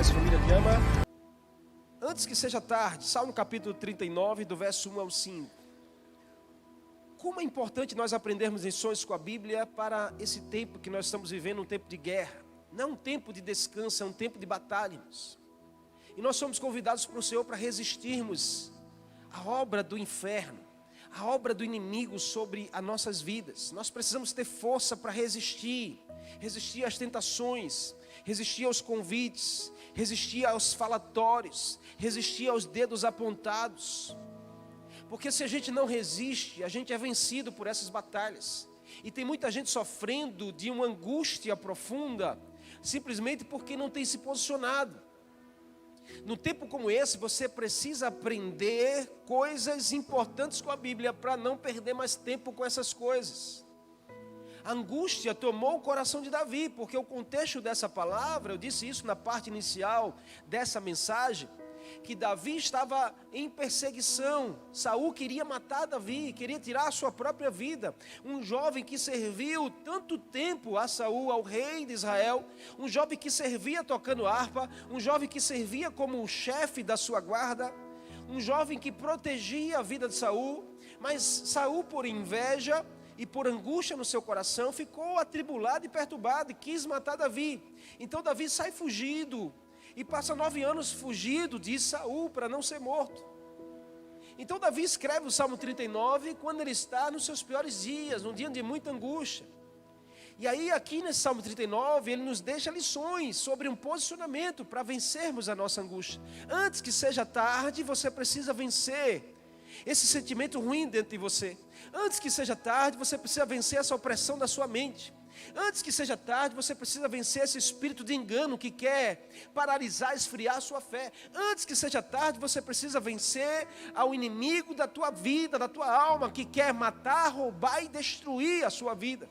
Deus, família que ama. Antes que seja tarde, Salmo capítulo 39, do verso 1 ao 5. Como é importante nós aprendermos lições com a Bíblia para esse tempo que nós estamos vivendo, um tempo de guerra. Não é um tempo de descanso, é um tempo de batalhas. E nós somos convidados por o Senhor para resistirmos à obra do inferno, à obra do inimigo sobre as nossas vidas. Nós precisamos ter força para resistir às tentações, resistir aos convites, resistir aos falatórios, resistir aos dedos apontados. Porque se a gente não resiste, a gente é vencido por essas batalhas. E tem muita gente sofrendo de uma angústia profunda, simplesmente porque não tem se posicionado. Num tempo como esse, você precisa aprender coisas importantes com a Bíblia para não perder mais tempo com essas coisas. A angústia tomou o coração de Davi, porque o contexto dessa palavra, eu disse isso na parte inicial dessa mensagem, que Davi estava em perseguição. Saul queria matar Davi, queria tirar a sua própria vida. Um jovem que serviu tanto tempo a Saul, ao rei de Israel, um jovem que servia tocando harpa, um jovem que servia como o chefe da sua guarda, um jovem que protegia a vida de Saul, mas Saul, por inveja e por angústia no seu coração, ficou atribulado e perturbado e quis matar Davi. Então Davi sai fugido e passa 9 anos fugido de Saul para não ser morto. Então Davi escreve o Salmo 39 quando ele está nos seus piores dias, num dia de muita angústia. E aí aqui nesse Salmo 39 ele nos deixa lições sobre um posicionamento para vencermos a nossa angústia. Antes que seja tarde, você precisa vencer esse sentimento ruim dentro de você. Antes que seja tarde, você precisa vencer essa opressão da sua mente. Antes que seja tarde, você precisa vencer esse espírito de engano que quer paralisar, esfriar a sua fé. Antes que seja tarde, você precisa vencer ao inimigo da tua vida, da tua alma, que quer matar, roubar e destruir a sua vida.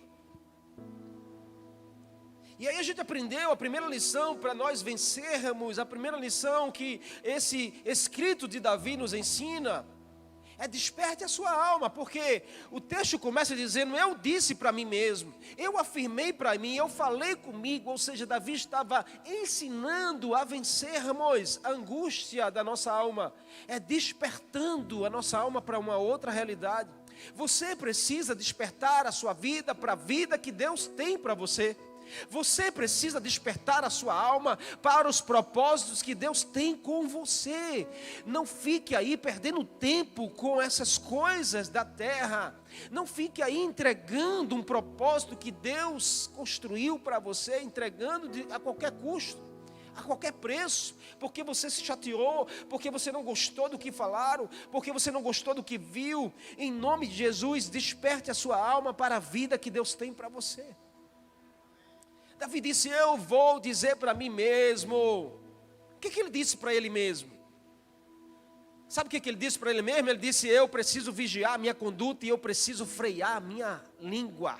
E aí a gente aprendeu a primeira lição para nós vencermos, a primeira lição que esse escrito de Davi nos ensina, é desperte a sua alma, porque o texto começa dizendo, eu disse para mim mesmo, eu afirmei para mim, eu falei comigo, ou seja, Davi estava ensinando a vencermos a angústia da nossa alma, é despertando a nossa alma para uma outra realidade. Você precisa despertar a sua vida para a vida que Deus tem para você. Você precisa despertar a sua alma para os propósitos que Deus tem com você. Não fique aí perdendo tempo com essas coisas da terra. Não fique aí entregando um propósito que Deus construiu para você, entregando a qualquer custo, a qualquer preço, porque você se chateou, porque você não gostou do que falaram, porque você não gostou do que viu. Em nome de Jesus, desperte a sua alma para a vida que Deus tem para você. Davi disse, eu vou dizer para mim mesmo. O que ele disse para ele mesmo? Sabe o que ele disse para ele mesmo? Ele disse, eu preciso vigiar a minha conduta e eu preciso frear a minha língua.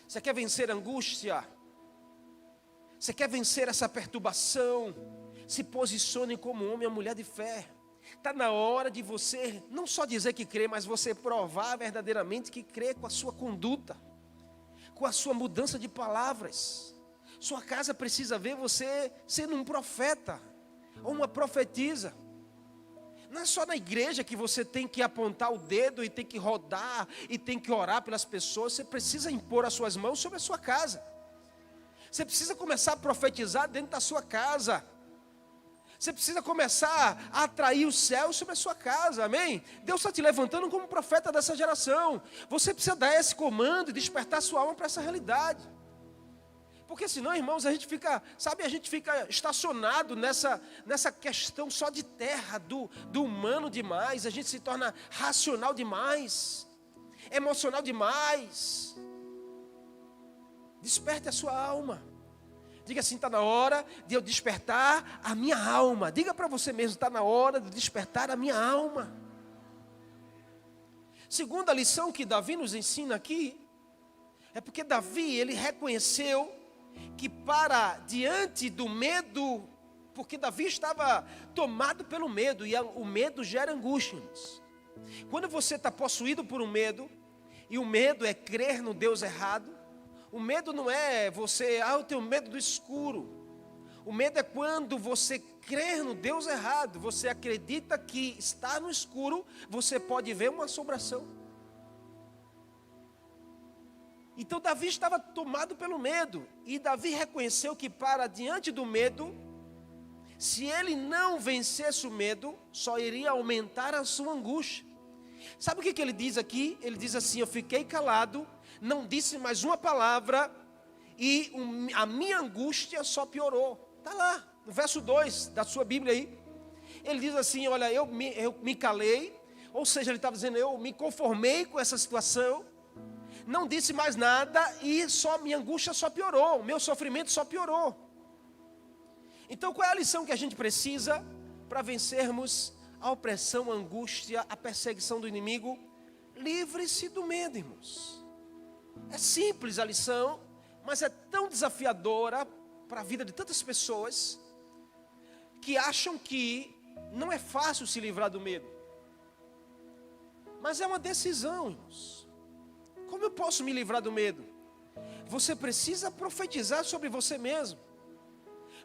Você quer vencer a angústia? Você quer vencer essa perturbação? Se posicione como homem ou mulher de fé. Está na hora de você não só dizer que crê, mas você provar verdadeiramente que crê com a sua conduta, com a sua mudança de palavras. Sua casa precisa ver você sendo um profeta ou uma profetisa. Não é só na igreja que você tem que apontar o dedo e tem que rodar e tem que orar pelas pessoas. Você precisa impor as suas mãos sobre a sua casa. Você precisa começar a profetizar dentro da sua casa. Você precisa começar a atrair o céu sobre a sua casa, amém? Deus está te levantando como profeta dessa geração. Você precisa dar esse comando e despertar sua alma para essa realidade. Porque senão, irmãos, a gente fica estacionado nessa questão só de terra, do humano demais. A gente se torna racional demais, emocional demais. Desperte a sua alma. Diga assim, está na hora de eu despertar a minha alma. Diga para você mesmo, está na hora de despertar a minha alma. Segunda lição que Davi nos ensina aqui, é porque Davi, ele reconheceu que para diante do medo, porque Davi estava tomado pelo medo, e o medo gera angústia. Quando você está possuído por um medo, e o medo é crer no Deus errado, o medo não é você, eu tenho medo do escuro. O medo é quando você crê no Deus errado, você acredita que está no escuro, você pode ver uma assombração. Então Davi estava tomado pelo medo, e Davi reconheceu que para diante do medo, se ele não vencesse o medo, só iria aumentar a sua angústia. Sabe o que ele diz aqui? Ele diz assim: eu fiquei calado, não disse mais uma palavra, e a minha angústia só piorou. Está lá, no verso 2 da sua Bíblia aí. Ele diz assim: olha, eu me calei, ou seja, ele estava dizendo, eu me conformei com essa situação, não disse mais nada, e minha angústia só piorou, meu sofrimento só piorou. Então qual é a lição que a gente precisa para vencermos a opressão, a angústia, a perseguição do inimigo? Livre-se do medo, irmãos. É simples a lição, mas é tão desafiadora para a vida de tantas pessoas que acham que não é fácil se livrar do medo. Mas é uma decisão, irmãos. Como eu posso me livrar do medo? Você precisa profetizar sobre você mesmo.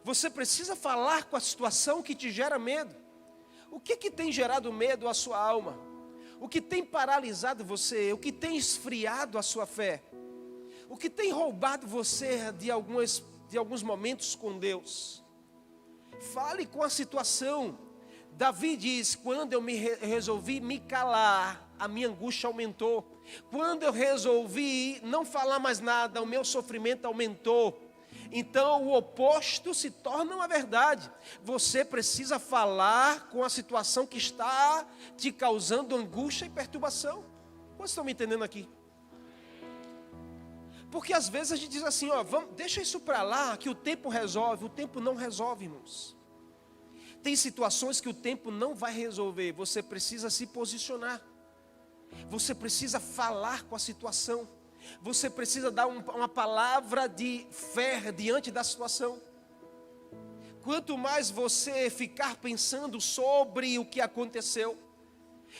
Você precisa falar com a situação que te gera medo. O que tem gerado medo à sua alma? O que tem paralisado você? O que tem esfriado a sua fé? O que tem roubado você de alguns momentos com Deus? Fale com a situação. Davi diz: quando eu resolvi me calar, a minha angústia aumentou. Quando eu resolvi não falar mais nada, o meu sofrimento aumentou. Então o oposto se torna uma verdade. Você precisa falar com a situação que está te causando angústia e perturbação. Vocês estão me entendendo aqui? Porque às vezes a gente diz assim, deixa isso para lá, que o tempo resolve. O tempo não resolve, irmãos. Tem situações que o tempo não vai resolver. Você precisa se posicionar. Você precisa falar com a situação. Você precisa dar uma palavra de fé diante da situação. Quanto mais você ficar pensando sobre o que aconteceu.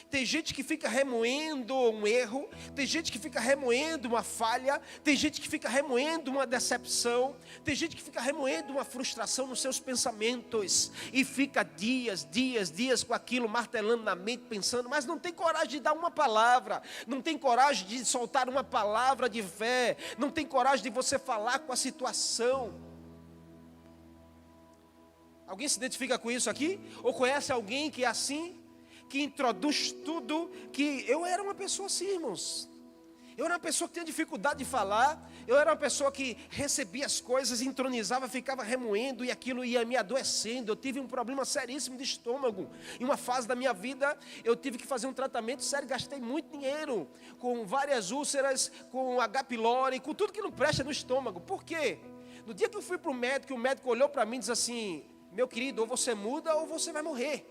Tem gente que fica remoendo um erro, tem gente que fica remoendo uma falha, tem gente que fica remoendo uma decepção, tem gente que fica remoendo uma frustração nos seus pensamentos e fica dias com aquilo martelando na mente, pensando, mas não tem coragem de dar uma palavra, não tem coragem de soltar uma palavra de fé, não tem coragem de você falar com a situação. Alguém se identifica com isso aqui? Ou conhece alguém que é assim? Que introduz tudo, que eu era uma pessoa assim, irmãos. Eu era uma pessoa que tinha dificuldade de falar, eu era uma pessoa que recebia as coisas, entronizava, ficava remoendo e aquilo ia me adoecendo. Eu tive um problema seríssimo de estômago. Em uma fase da minha vida, eu tive que fazer um tratamento sério, gastei muito dinheiro, com várias úlceras, com H. pylori, com tudo que não presta no estômago. Por quê? No dia que eu fui para o médico olhou para mim e disse assim, meu querido, ou você muda ou você vai morrer.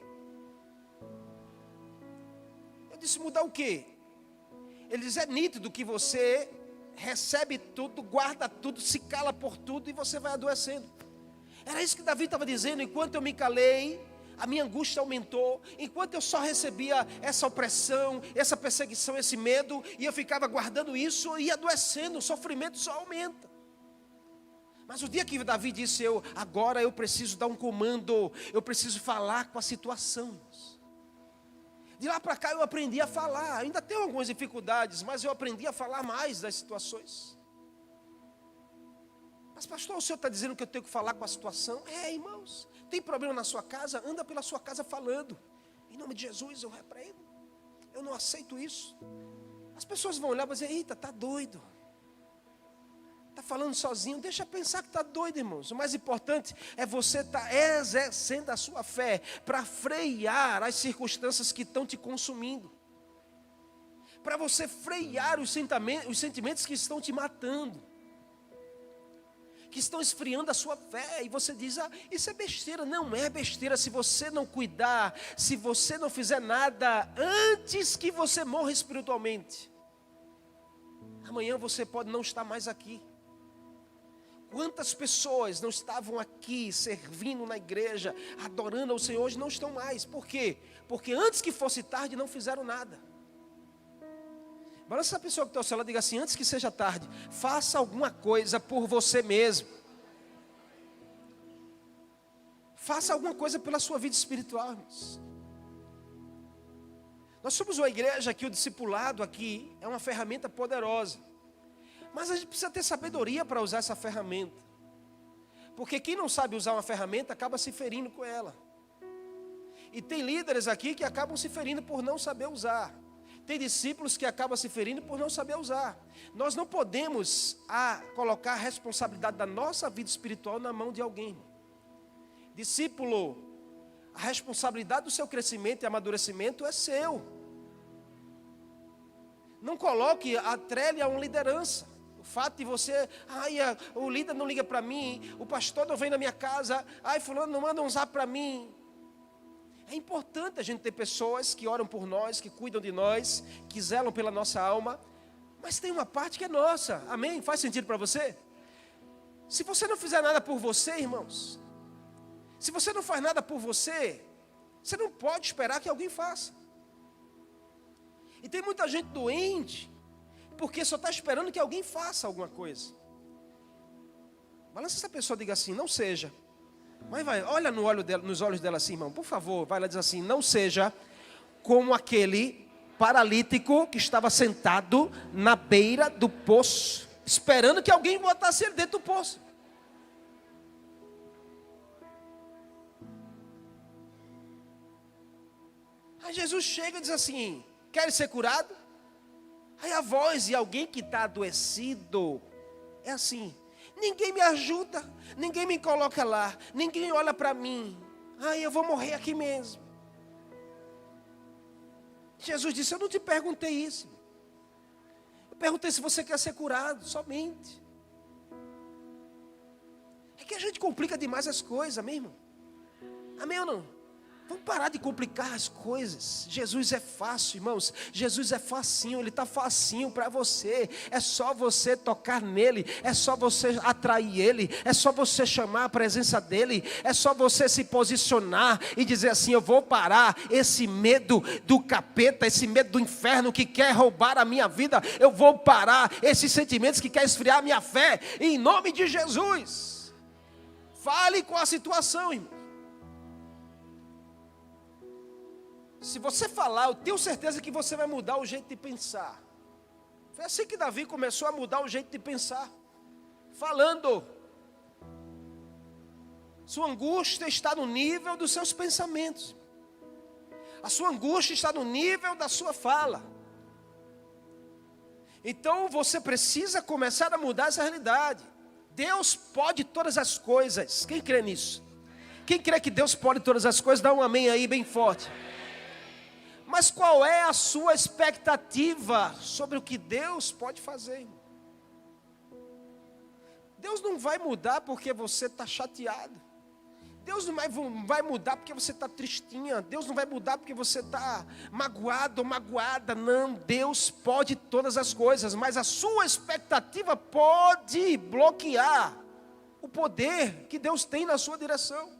Eu disse, mudar o quê? Ele diz, é nítido que você recebe tudo, guarda tudo, se cala por tudo e você vai adoecendo. Era isso que Davi estava dizendo. Enquanto eu me calei, a minha angústia aumentou. Enquanto eu só recebia essa opressão, essa perseguição, esse medo, e eu ficava guardando isso e adoecendo, o sofrimento só aumenta. Mas o dia que Davi disse, agora eu preciso dar um comando, eu preciso falar com a situação. De lá para cá eu aprendi a falar. Ainda tenho algumas dificuldades, mas eu aprendi a falar mais das situações. Mas pastor, o senhor está dizendo que eu tenho que falar com a situação? Irmãos, tem problema na sua casa? Anda pela sua casa falando. Em nome de Jesus eu repreendo. Eu não aceito isso. As pessoas vão olhar e dizer, eita, está doido. Está falando sozinho, deixa pensar que está doido, irmãos. O mais importante é você estar exercendo a sua fé para frear as circunstâncias que estão te consumindo. Para você frear os sentimentos que estão te matando. Que estão esfriando a sua fé. E você diz, isso é besteira. Não é besteira se você não cuidar, se você não fizer nada antes que você morra espiritualmente. Amanhã você pode não estar mais aqui. Quantas pessoas não estavam aqui servindo na igreja, adorando ao Senhor, hoje não estão mais. Por quê? Porque antes que fosse tarde não fizeram nada. Balança essa pessoa que está ao seu lado e diga assim, antes que seja tarde, faça alguma coisa por você mesmo. Faça alguma coisa pela sua vida espiritual, irmãos. Nós somos uma igreja que o discipulado aqui é uma ferramenta poderosa. Mas a gente precisa ter sabedoria para usar essa ferramenta. Porque quem não sabe usar uma ferramenta acaba se ferindo com ela. E tem líderes aqui que acabam se ferindo por não saber usar. Tem discípulos que acabam se ferindo por não saber usar. Nós não podemos colocar a responsabilidade da nossa vida espiritual na mão de alguém. Discípulo, a responsabilidade do seu crescimento e amadurecimento é seu. Não coloque, atrele a uma liderança. O fato de você, o líder não liga para mim, o pastor não vem na minha casa, fulano não manda um zap para mim. É importante a gente ter pessoas que oram por nós, que cuidam de nós, que zelam pela nossa alma, mas tem uma parte que é nossa, amém? Faz sentido para você? Se você não fizer nada por você, irmãos, se você não faz nada por você, você não pode esperar que alguém faça. E tem muita gente doente, porque só está esperando que alguém faça alguma coisa. Balança essa pessoa e diga assim, não seja. Mas vai, olha nos olhos dela assim, irmão, por favor. Vai lá e diz assim, não seja como aquele paralítico que estava sentado na beira do poço, esperando que alguém botasse ele dentro do poço. Aí Jesus chega e diz assim, quer ser curado? Aí a voz de alguém que está adoecido é assim, ninguém me ajuda, ninguém me coloca lá, ninguém olha para mim, eu vou morrer aqui mesmo. Jesus disse, eu não te perguntei isso, eu perguntei se você quer ser curado, somente. É que a gente complica demais as coisas, amém, irmão? Amém ou não? Vamos parar de complicar as coisas. Jesus é fácil, irmãos. Jesus é facinho, Ele está facinho para você. É só você tocar nele, é só você atrair Ele, é só você chamar a presença dEle, é só você se posicionar e dizer assim, eu vou parar esse medo do capeta, esse medo do inferno que quer roubar a minha vida. Eu vou parar esses sentimentos que quer esfriar a minha fé, em nome de Jesus. Fale com a situação, irmão. Se você falar, eu tenho certeza que você vai mudar o jeito de pensar. Foi assim que Davi começou a mudar o jeito de pensar. Falando. Sua angústia está no nível dos seus pensamentos. A sua angústia está no nível da sua fala. Então você precisa começar a mudar essa realidade. Deus pode todas as coisas. Quem crê nisso? Quem crê que Deus pode todas as coisas, dá um amém aí bem forte. Mas qual é a sua expectativa sobre o que Deus pode fazer? Deus não vai mudar porque você está chateado. Deus não vai mudar porque você está tristinha. Deus não vai mudar porque você está magoado ou magoada. Não, Deus pode todas as coisas. Mas a sua expectativa pode bloquear o poder que Deus tem na sua direção.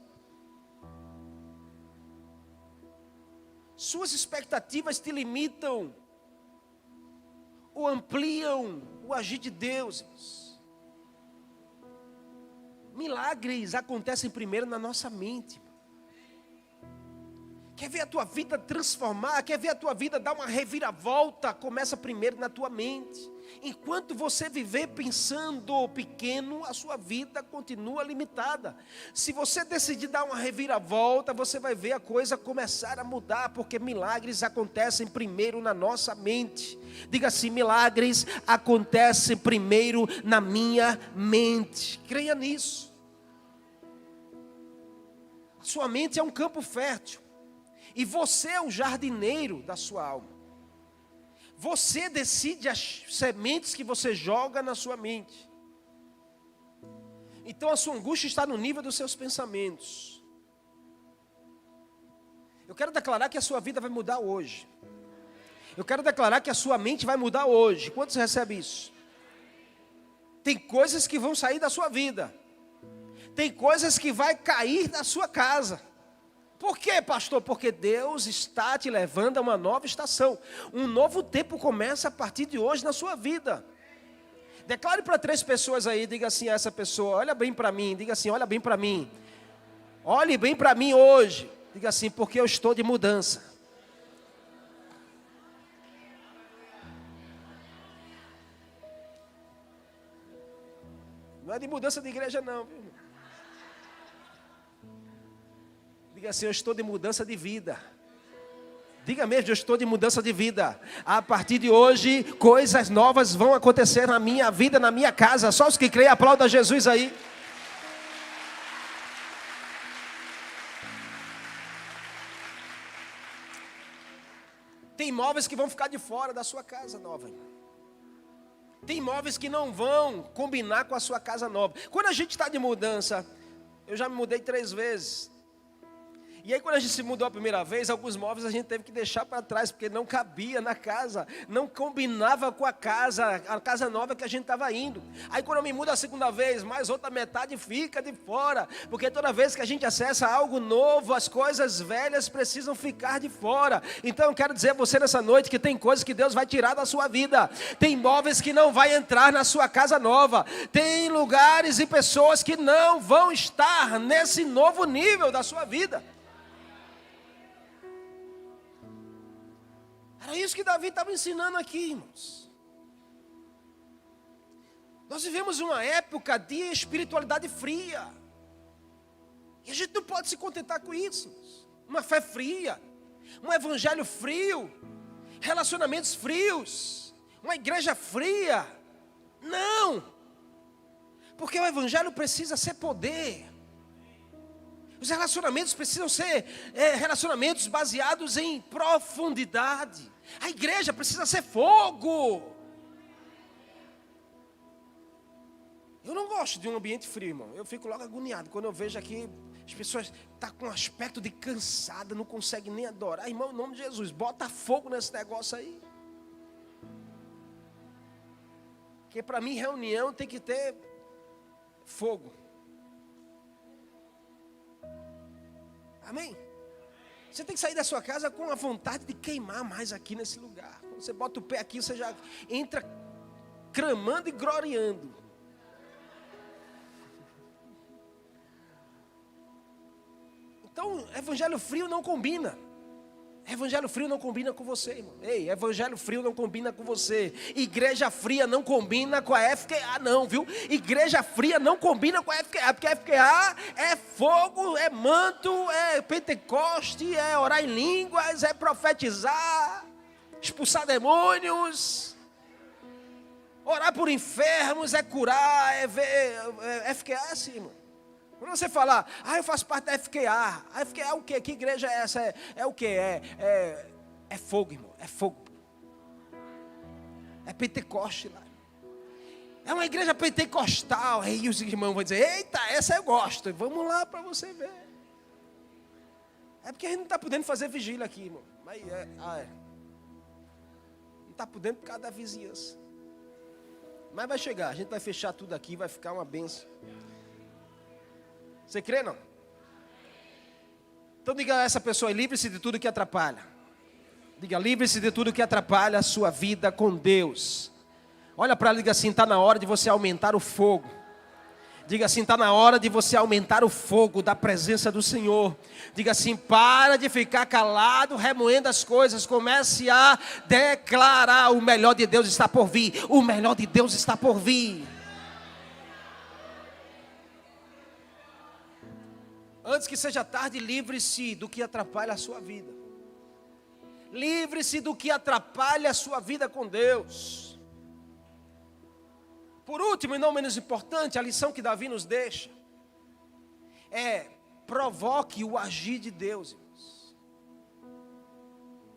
Suas expectativas te limitam ou ampliam o agir de Deus. Milagres acontecem primeiro na nossa mente. Quer ver a tua vida transformar? Quer ver a tua vida dar uma reviravolta? Começa primeiro na tua mente. Enquanto você viver pensando pequeno, a sua vida continua limitada. Se você decidir dar uma reviravolta, você vai ver a coisa começar a mudar, porque milagres acontecem primeiro na nossa mente. Diga assim, milagres acontecem primeiro na minha mente. Creia nisso. A sua mente é um campo fértil. E você é o jardineiro da sua alma. Você decide as sementes que você joga na sua mente. Então a sua angústia está no nível dos seus pensamentos. Eu quero declarar que a sua vida vai mudar hoje. Eu quero declarar que a sua mente vai mudar hoje. Quantos recebem isso? Tem coisas que vão sair da sua vida. Tem coisas que vai cair da sua casa. Por quê, pastor? Porque Deus está te levando a uma nova estação. Um novo tempo começa a partir de hoje na sua vida. Declare para 3 pessoas aí, diga assim a essa pessoa, olha bem para mim, diga assim, olha bem para mim. Olhe bem para mim hoje. Diga assim, porque eu estou de mudança. Não é de mudança de igreja não, viu? Diga assim, eu estou de mudança de vida. Diga mesmo, eu estou de mudança de vida. A partir de hoje, coisas novas vão acontecer na minha vida, na minha casa. Só os que creem, aplaudam Jesus aí. Tem imóveis que vão ficar de fora da sua casa nova, irmão. Tem imóveis que não vão combinar com a sua casa nova. Quando a gente está de mudança, eu já me mudei 3 vezes. E aí quando a gente se mudou a primeira vez, alguns móveis a gente teve que deixar para trás, porque não cabia na casa, não combinava com a casa nova que a gente estava indo. Aí quando eu me mudo a segunda vez, mais outra metade fica de fora, porque toda vez que a gente acessa algo novo, as coisas velhas precisam ficar de fora. Então eu quero dizer a você nessa noite que tem coisas que Deus vai tirar da sua vida, tem móveis que não vai entrar na sua casa nova, tem lugares e pessoas que não vão estar nesse novo nível da sua vida. Era isso que Davi estava ensinando aqui, irmãos. Nós vivemos uma época de espiritualidade fria. E a gente não pode se contentar com isso. Uma fé fria, um evangelho frio, relacionamentos frios, uma igreja fria. Não! Porque o evangelho precisa ser poder. Os relacionamentos precisam ser relacionamentos baseados em profundidade. A igreja precisa ser fogo. Eu não gosto de um ambiente frio, irmão. Eu fico logo agoniado quando eu vejo aqui as pessoas estão com um aspecto de cansada, não conseguem nem adorar. Irmão, em nome de Jesus, bota fogo nesse negócio aí. Porque para mim reunião tem que ter fogo. Amém? Você tem que sair da sua casa com a vontade de queimar mais aqui nesse lugar. Quando você bota o pé aqui, você já entra clamando e gloriando. Então, evangelho frio não combina. Evangelho frio não combina com você, irmão. Ei, evangelho frio não combina com você. Igreja fria não combina com a FQA não, viu? Igreja fria não combina com a FQA, porque a FQA é fogo, é manto, é Pentecoste, é orar em línguas, é profetizar, expulsar demônios, orar por enfermos, é curar, FQA é assim, irmão. Quando você falar, eu faço parte da FQA. A FQA é o quê? Que igreja é essa? É o quê? É fogo, irmão. É fogo. É Pentecoste lá. É uma igreja pentecostal. Aí os irmãos vão dizer, eita, essa eu gosto. Vamos lá para você ver. É porque a gente não está podendo fazer vigília aqui, irmão. Mas não está podendo por causa da vizinhança. Mas vai chegar. A gente vai fechar tudo aqui. Vai ficar uma bênção. Você crê, não? Então diga a essa pessoa, livre-se de tudo que atrapalha. Diga, livre-se de tudo que atrapalha a sua vida com Deus. Olha para ela e diga assim, está na hora de você aumentar o fogo. Diga assim, está na hora de você aumentar o fogo da presença do Senhor. Diga assim, para de ficar calado, remoendo as coisas. Comece a declarar, o melhor de Deus está por vir. O melhor de Deus está por vir. Antes que seja tarde, livre-se do que atrapalha a sua vida. Livre-se do que atrapalha a sua vida com Deus. Por último, e não menos importante, a lição que Davi nos deixa é: provoque o agir de Deus. Irmãos.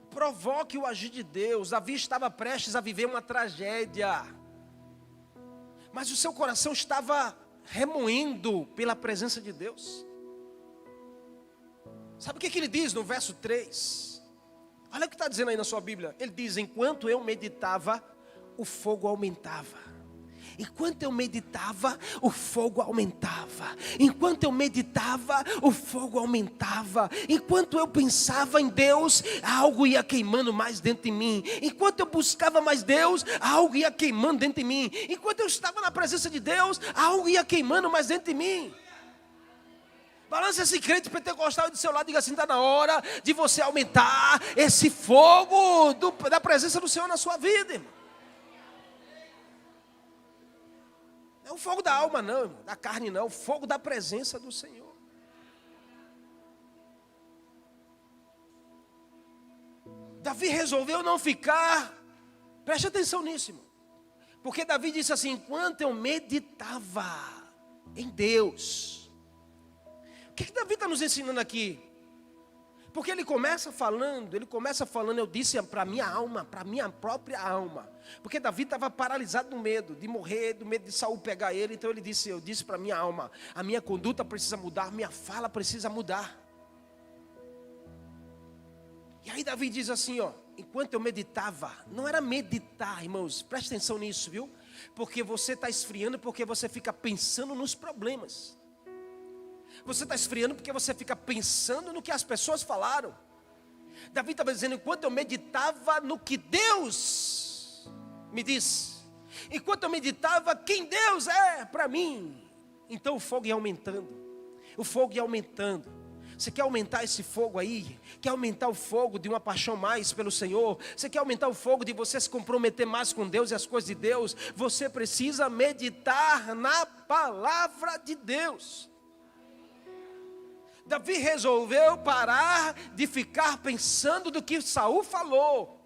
Provoque o agir de Deus. Davi estava prestes a viver uma tragédia, mas o seu coração estava remoendo pela presença de Deus. Sabe o que ele diz no verso 3? Olha o que está dizendo aí na sua Bíblia. Ele diz, enquanto eu meditava, o fogo aumentava. Enquanto eu meditava, o fogo aumentava. Enquanto eu meditava, o fogo aumentava. Enquanto eu pensava em Deus, algo ia queimando mais dentro de mim. Enquanto eu buscava mais Deus, algo ia queimando dentro de mim. Enquanto eu estava na presença de Deus, algo ia queimando mais dentro de mim. Balance esse crente pentecostal do seu lado e diga assim: está na hora de você aumentar esse fogo da presença do Senhor na sua vida, irmão. Não é o fogo da alma não, irmão, da carne não, o fogo da presença do Senhor. Davi resolveu não ficar, preste atenção nisso, irmão. Porque Davi disse assim: enquanto eu meditava em Deus. O que Davi está nos ensinando aqui? Porque ele começa falando, eu disse para a minha alma, para a minha própria alma. Porque Davi estava paralisado no medo de morrer, do medo de Saul pegar ele. Então ele disse, eu disse para a minha alma: a minha conduta precisa mudar, minha fala precisa mudar. E aí Davi diz assim, ó: enquanto eu meditava, não era meditar, irmãos, preste atenção nisso, viu? Porque você está esfriando, porque você fica pensando nos problemas. Você está esfriando porque você fica pensando no que as pessoas falaram. Davi estava dizendo: enquanto eu meditava no que Deus me disse, enquanto eu meditava quem Deus é para mim, então o fogo ia aumentando. O fogo ia aumentando. Você quer aumentar esse fogo aí? Quer aumentar o fogo de uma paixão mais pelo Senhor? Você quer aumentar o fogo de você se comprometer mais com Deus e as coisas de Deus? Você precisa meditar na palavra de Deus. Davi resolveu parar de ficar pensando do que Saul falou.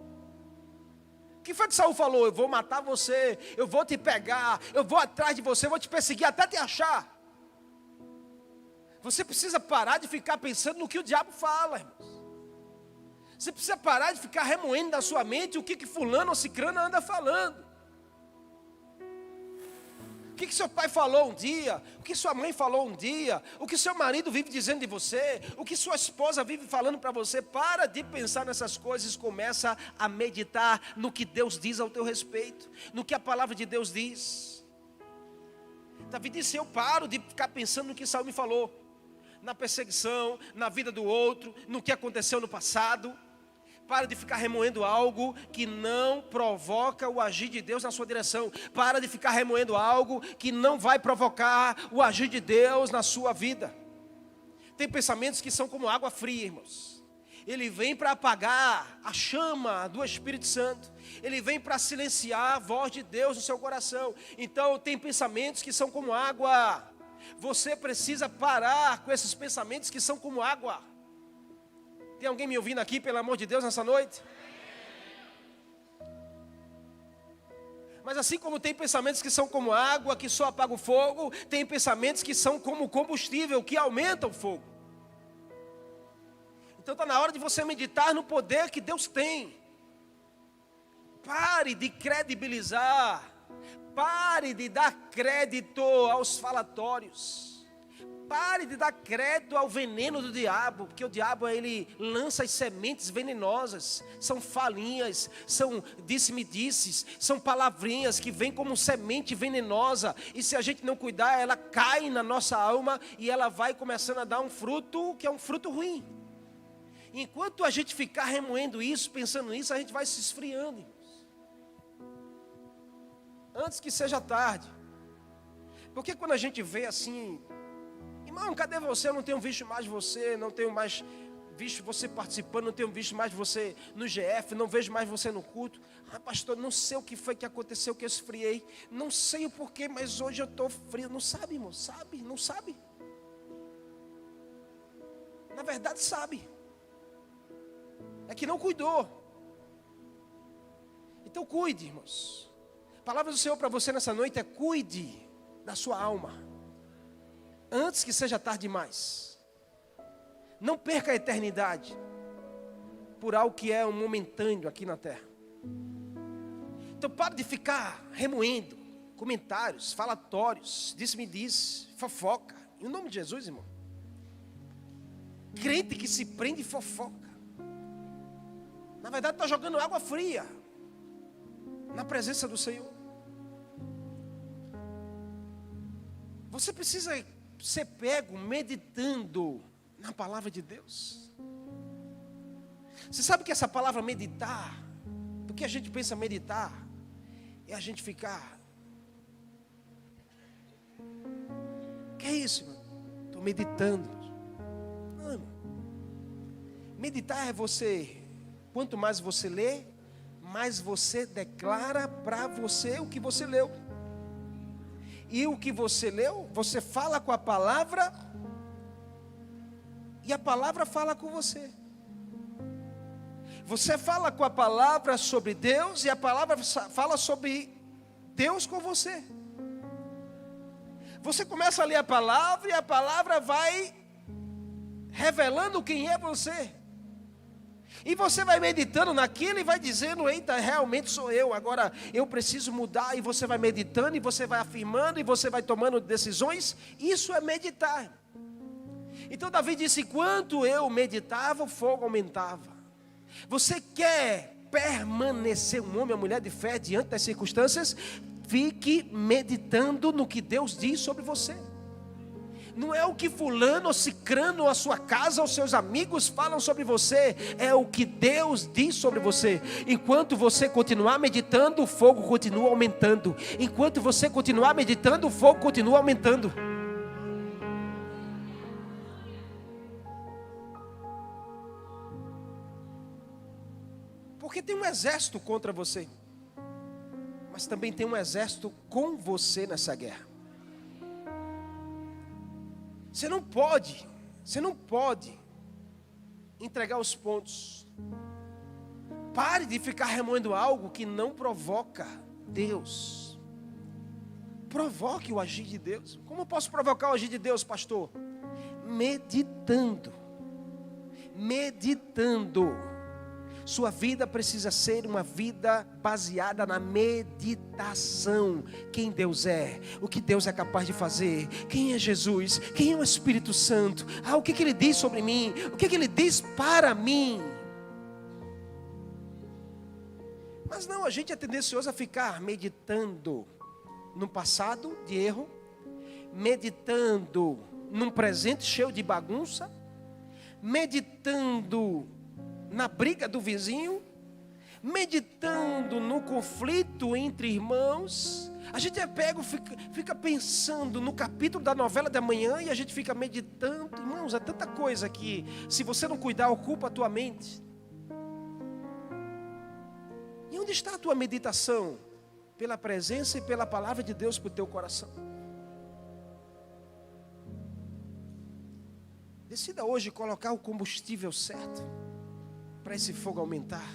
O que foi que Saul falou? Eu vou matar você, eu vou te pegar, eu vou atrás de você, eu vou te perseguir até te achar. Você precisa parar de ficar pensando no que o diabo fala, irmãos. Você precisa parar de ficar remoendo na sua mente o que fulano ou cicrano anda falando. O que seu pai falou um dia, o que sua mãe falou um dia, o que seu marido vive dizendo de você, o que sua esposa vive falando para você. Para de pensar nessas coisas e começa a meditar no que Deus diz ao teu respeito, no que a palavra de Deus diz. Davi disse: eu paro de ficar pensando no que Saul me falou, na perseguição, na vida do outro, no que aconteceu no passado. Para de ficar remoendo algo que não provoca o agir de Deus na sua direção. Para de ficar remoendo algo que não vai provocar o agir de Deus na sua vida. Tem pensamentos que são como água fria, irmãos. Ele vem para apagar a chama do Espírito Santo. Ele vem para silenciar a voz de Deus no seu coração. Então tem pensamentos que são como água. Você precisa parar com esses pensamentos que são como água. Tem alguém me ouvindo aqui, pelo amor de Deus, nessa noite? Mas assim como tem pensamentos que são como água, que só apaga o fogo, tem pensamentos que são como combustível, que aumenta o fogo. Então está na hora de você meditar no poder que Deus tem. Pare de credibilizar, pare de dar crédito aos falatórios. Pare de dar crédito ao veneno do diabo, porque o diabo, ele lança as sementes venenosas. São falinhas, são disse-me-disses, são palavrinhas que vêm como semente venenosa. E se a gente não cuidar, ela cai na nossa alma e ela vai começando a dar um fruto que é um fruto ruim. Enquanto a gente ficar remoendo isso, pensando nisso, a gente vai se esfriando, irmãos. Antes que seja tarde. Porque quando a gente vê assim: irmão, cadê você? Eu não tenho visto mais você, não tenho mais visto você participando, não tenho visto mais você no GF, não vejo mais você no culto. Ah, pastor, não sei o que foi que aconteceu, que eu esfriei, não sei o porquê, mas hoje eu estou frio. Não sabe, irmão? Sabe? Não sabe? Na verdade sabe. É que não cuidou. Então cuide, irmãos. A palavra do Senhor para você nessa noite é: cuide da sua alma, antes que seja tarde demais. Não perca a eternidade por algo que é um momentâneo aqui na terra. Então pare de ficar remoendo comentários, falatórios, disse-me-disse, fofoca. Em nome de Jesus, irmão. Crente que se prende fofoca, na verdade está jogando água fria na presença do Senhor. Você precisa ser pego meditando na palavra de Deus. Você sabe que essa palavra meditar, porque a gente pensa meditar, é a gente ficar: que é isso, irmão? Estou meditando. Não, irmão. Meditar é você, quanto mais você lê, mais você declara para você o que você leu. E o que você leu, você fala com a palavra, e a palavra fala com você. Você fala com a palavra sobre Deus, e a palavra fala sobre Deus com você. Você começa a ler a palavra, e a palavra vai revelando quem é você. E você vai meditando naquilo e vai dizendo: eita, realmente sou eu, agora eu preciso mudar. E você vai meditando, e você vai afirmando, e você vai tomando decisões. Isso é meditar. Então Davi disse: enquanto eu meditava, o fogo aumentava. Você quer permanecer um homem ou mulher de fé diante das circunstâncias? Fique meditando no que Deus diz sobre você. Não é o que fulano ou cicrano, ou a sua casa, ou seus amigos falam sobre você. É o que Deus diz sobre você. Enquanto você continuar meditando, o fogo continua aumentando. Enquanto você continuar meditando, o fogo continua aumentando. Porque tem um exército contra você, mas também tem um exército com você nessa guerra. Você não pode entregar os pontos. Pare de ficar remoendo algo que não provoca Deus. Provoque o agir de Deus. Como eu posso provocar o agir de Deus, pastor? Meditando. Sua vida precisa ser uma vida baseada na meditação. Quem Deus é, o que Deus é capaz de fazer, quem é Jesus, quem é o Espírito Santo, o que Ele diz sobre mim, o que Ele diz para mim. Mas não, a gente é tendencioso a ficar meditando no passado de erro, meditando num presente cheio de bagunça, meditando na briga do vizinho, meditando no conflito entre irmãos. A gente é pego, fica pensando no capítulo da novela da manhã, e a gente fica meditando. Irmãos, é tanta coisa que, se você não cuidar, ocupa a tua mente. E onde está a tua meditação? Pela presença e pela palavra de Deus para o teu coração. Decida hoje colocar o combustível certo para esse fogo aumentar.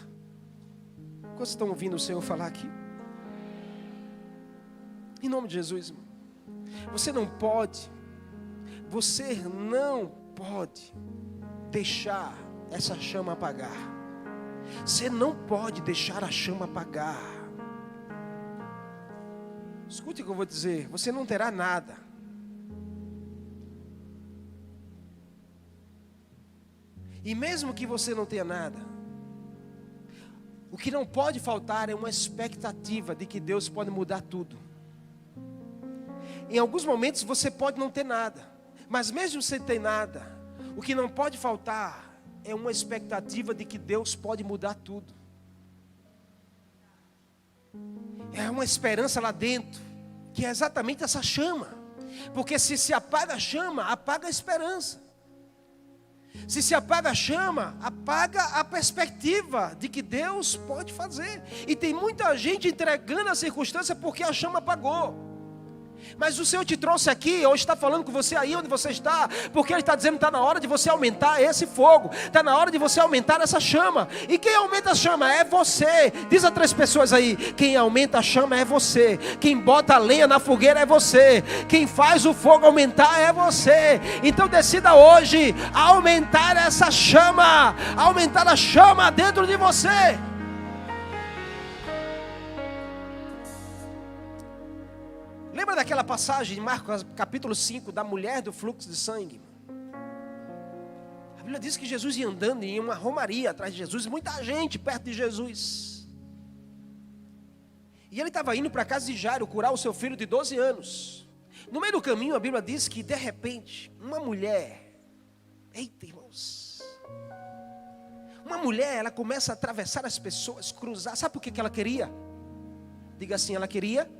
Quantos estão ouvindo o Senhor falar aqui? Em nome de Jesus, irmão. Você não pode deixar essa chama apagar. Você não pode deixar a chama apagar. Escute o que eu vou dizer. Você não terá nada. E mesmo que você não tenha nada, o que não pode faltar é uma expectativa de que Deus pode mudar tudo. Em alguns momentos você pode não ter nada, mas mesmo sem ter nada, o que não pode faltar é uma expectativa de que Deus pode mudar tudo. É uma esperança lá dentro, que é exatamente essa chama. Porque se apaga a chama, apaga a esperança. Se apaga a chama, apaga a perspectiva de que Deus pode fazer. E tem muita gente entregando a circunstância porque a chama apagou. Mas o Senhor te trouxe aqui, ou está falando com você aí onde você está, porque Ele está dizendo que está na hora de você aumentar esse fogo, está na hora de você aumentar essa chama. E quem aumenta a chama é você. Diz a 3 pessoas aí: quem aumenta a chama é você, quem bota a lenha na fogueira é você, quem faz o fogo aumentar é você. Então decida hoje aumentar essa chama, aumentar a chama dentro de você. Lembra daquela passagem de Marcos capítulo 5, da mulher do fluxo de sangue? A Bíblia diz que Jesus ia andando em uma romaria atrás de Jesus, muita gente perto de Jesus. E ele estava indo para a casa de Jairo curar o seu filho de 12 anos. No meio do caminho, a Bíblia diz que de repente, uma mulher, eita irmãos, uma mulher, ela começa a atravessar as pessoas, cruzar. Sabe por que ela queria? Diga assim, ela queria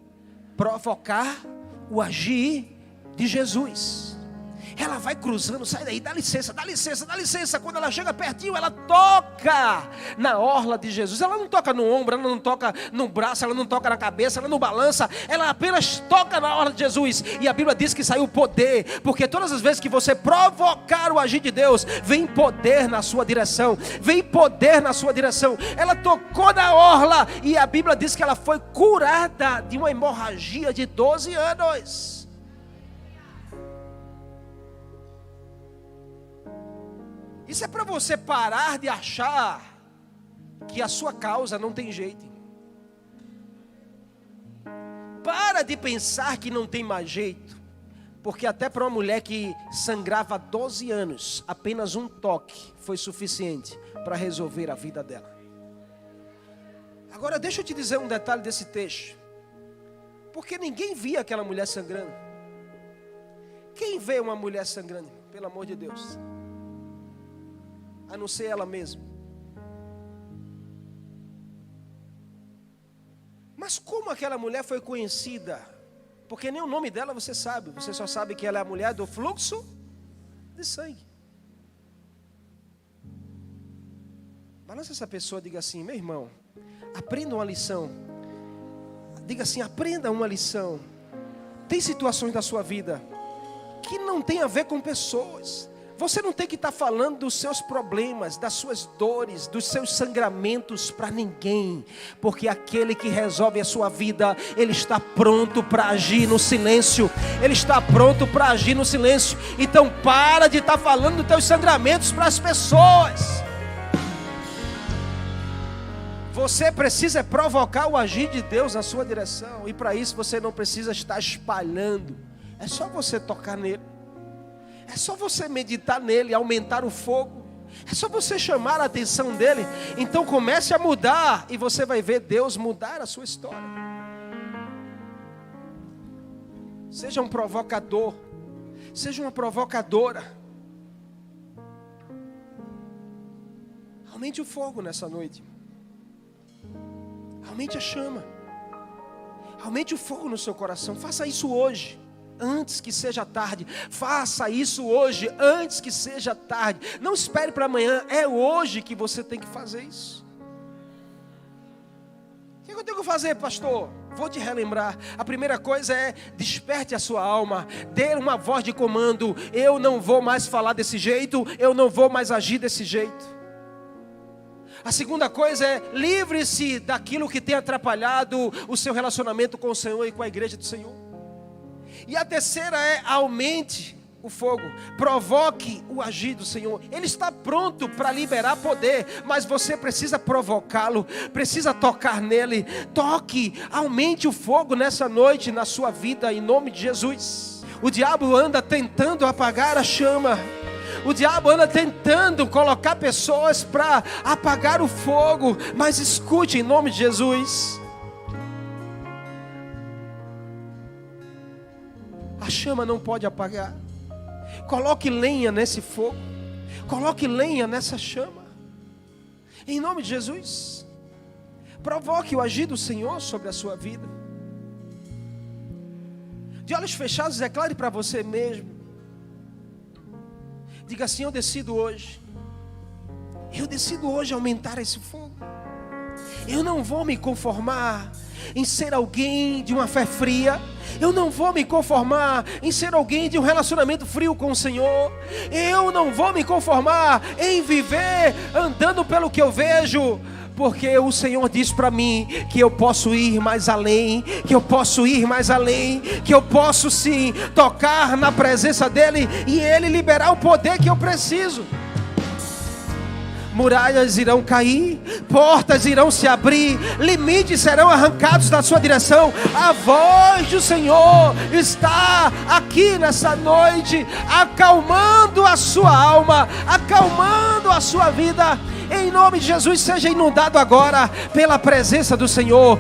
provocar o agir de Jesus. Ela vai cruzando, sai daí, dá licença, dá licença, dá licença. Quando ela chega pertinho, ela toca na orla de Jesus. Ela não toca no ombro, ela não toca no braço, ela não toca na cabeça, ela não balança. Ela apenas toca na orla de Jesus. E a Bíblia diz que saiu poder, porque todas as vezes que você provocar o agir de Deus, vem poder na sua direção. Vem poder na sua direção. Ela tocou na orla e a Bíblia diz que ela foi curada de uma hemorragia de 12 anos. Isso é para você parar de achar que a sua causa não tem jeito. Para de pensar que não tem mais jeito. Porque até para uma mulher que sangrava 12 anos, apenas um toque foi suficiente para resolver a vida dela. Agora deixa eu te dizer um detalhe desse texto. Porque ninguém via aquela mulher sangrando. Quem vê uma mulher sangrando? Pelo amor de Deus. A não ser ela mesma. Mas como aquela mulher foi conhecida? Porque nem o nome dela você sabe. Você só sabe que ela é a mulher do fluxo de sangue. Balança essa pessoa e diga assim: meu irmão, aprenda uma lição. Diga assim: aprenda uma lição. Tem situações da sua vida que não tem a ver com pessoas. Você não tem que estar falando dos seus problemas, das suas dores, dos seus sangramentos para ninguém. Porque aquele que resolve a sua vida, Ele está pronto para agir no silêncio. Ele está pronto para agir no silêncio. Então para de estar falando dos teus sangramentos para as pessoas. Você precisa provocar o agir de Deus na sua direção. E para isso você não precisa estar espalhando. É só você tocar nele. É só você meditar nele, aumentar o fogo. É só você chamar a atenção dele. Então comece a mudar e você vai ver Deus mudar a sua história. Seja um provocador. Seja uma provocadora. Aumente o fogo nessa noite. Aumente a chama. Aumente o fogo no seu coração. Faça isso hoje, antes que seja tarde. Faça isso hoje, antes que seja tarde. Não espere para amanhã. É hoje que você tem que fazer isso. O que eu tenho que fazer, pastor? Vou te relembrar. A primeira coisa é: desperte a sua alma. Dê uma voz de comando. Eu não vou mais falar desse jeito. Eu não vou mais agir desse jeito. A segunda coisa é: livre-se daquilo que tem atrapalhado o seu relacionamento com o Senhor e com a igreja do Senhor. E a terceira é: aumente o fogo, provoque o agir do Senhor. Ele está pronto para liberar poder, mas você precisa provocá-lo, precisa tocar nele. Toque, aumente o fogo nessa noite na sua vida, em nome de Jesus. O diabo anda tentando apagar a chama. O diabo anda tentando colocar pessoas para apagar o fogo. Mas escute, em nome de Jesus, a chama não pode apagar. Coloque lenha nesse fogo. Coloque lenha nessa chama. Em nome de Jesus. Provoque o agir do Senhor sobre a sua vida. De olhos fechados, declare para você mesmo. Diga assim: eu decido hoje. Eu decido hoje aumentar esse fogo. Eu não vou me conformar em ser alguém de uma fé fria. Eu não vou me conformar em ser alguém de um relacionamento frio com o Senhor. Eu não vou me conformar em viver andando pelo que eu vejo. Porque o Senhor diz para mim que eu posso ir mais além, que eu posso ir mais além, que eu posso sim tocar na presença dEle e Ele liberar o poder que eu preciso. Muralhas irão cair, portas irão se abrir, limites serão arrancados da sua direção. A voz do Senhor está aqui nessa noite, acalmando a sua alma, acalmando a sua vida. Em nome de Jesus, seja inundado agora pela presença do Senhor.